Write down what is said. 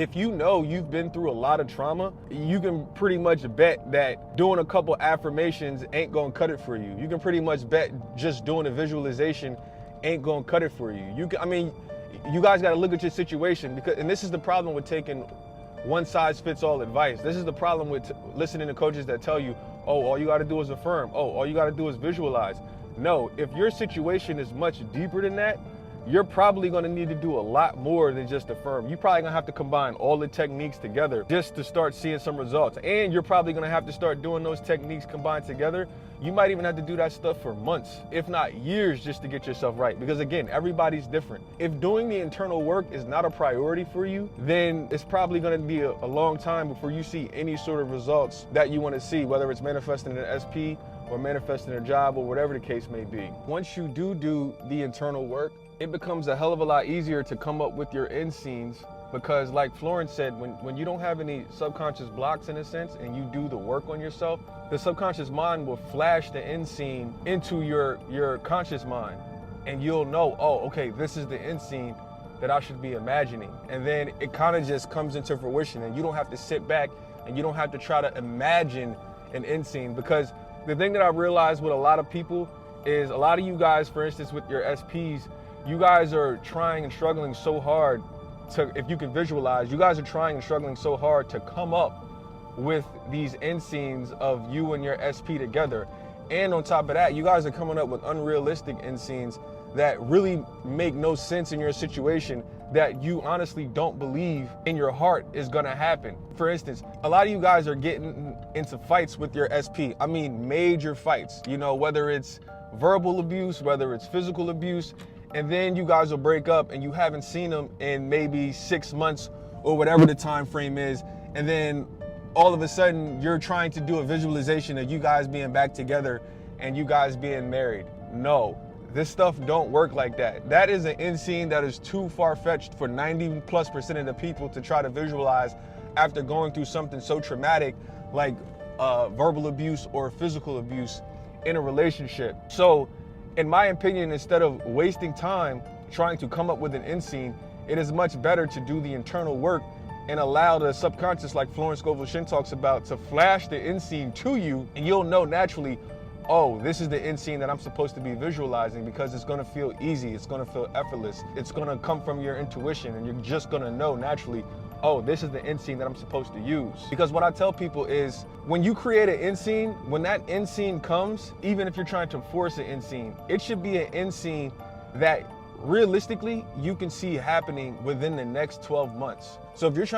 If you know you've been through a lot of trauma, you can pretty much bet that doing a couple affirmations ain't gonna cut it for you. You can pretty much bet just doing a visualization ain't gonna cut it for you. You guys gotta look at your situation and this is the problem with taking one size fits all advice. This is the problem with listening to coaches that tell you, oh, all you gotta do is affirm. Oh, all you gotta do is visualize. No, if your situation is much deeper than that, you're probably gonna need to do a lot more than just affirm. You're probably gonna have to combine all the techniques together just to start seeing some results. And you're probably gonna have to start doing those techniques combined together. You might even have to do that stuff for months, if not years, just to get yourself right. Because again, everybody's different. If doing the internal work is not a priority for you, then it's probably gonna be a long time before you see any sort of results that you wanna see, whether it's manifesting an SP or manifesting a job or whatever the case may be. Once you do the internal work, it becomes a hell of a lot easier to come up with your end scenes, because like Florence said, when you don't have any subconscious blocks in a sense and you do the work on yourself, the subconscious mind will flash the end scene into your conscious mind, and you'll know, oh, okay, this is the end scene that I should be imagining. And then it kind of just comes into fruition, and you don't have to sit back and you don't have to try to imagine an end scene. Because the thing that I realized with a lot of people is a lot of you guys, for instance, with your SPs, you guys are trying and struggling so hard to, if you can visualize, you guys are trying and struggling so hard to come up with these end scenes of you and your SP together. And on top of that, you guys are coming up with unrealistic end scenes that really make no sense in your situation, that you honestly don't believe in your heart is gonna happen. For instance, a lot of you guys are getting into fights with your SP. I mean, major fights, you know, whether it's verbal abuse, whether it's physical abuse, and then you guys will break up and you haven't seen them in maybe 6 months or whatever the time frame is. And then all of a sudden you're trying to do a visualization of you guys being back together and you guys being married. No, this stuff don't work like that. That is an end scene that is too far-fetched for 90+% of the people to try to visualize after going through something so traumatic like verbal abuse or physical abuse in a relationship. So in my opinion, instead of wasting time trying to come up with an end scene, it is much better to do the internal work and allow the subconscious, like Florence Scovel Shinn talks about, to flash the end scene to you, and you'll know naturally, oh, this is the end scene that I'm supposed to be visualizing, because it's gonna feel easy, it's gonna feel effortless, it's gonna come from your intuition, and you're just gonna know naturally, oh, this is the end scene that I'm supposed to use. Because what I tell people is, when you create an end scene, when that end scene comes, even if you're trying to force an end scene, it should be an end scene that realistically you can see happening within the next 12 months. So if you're trying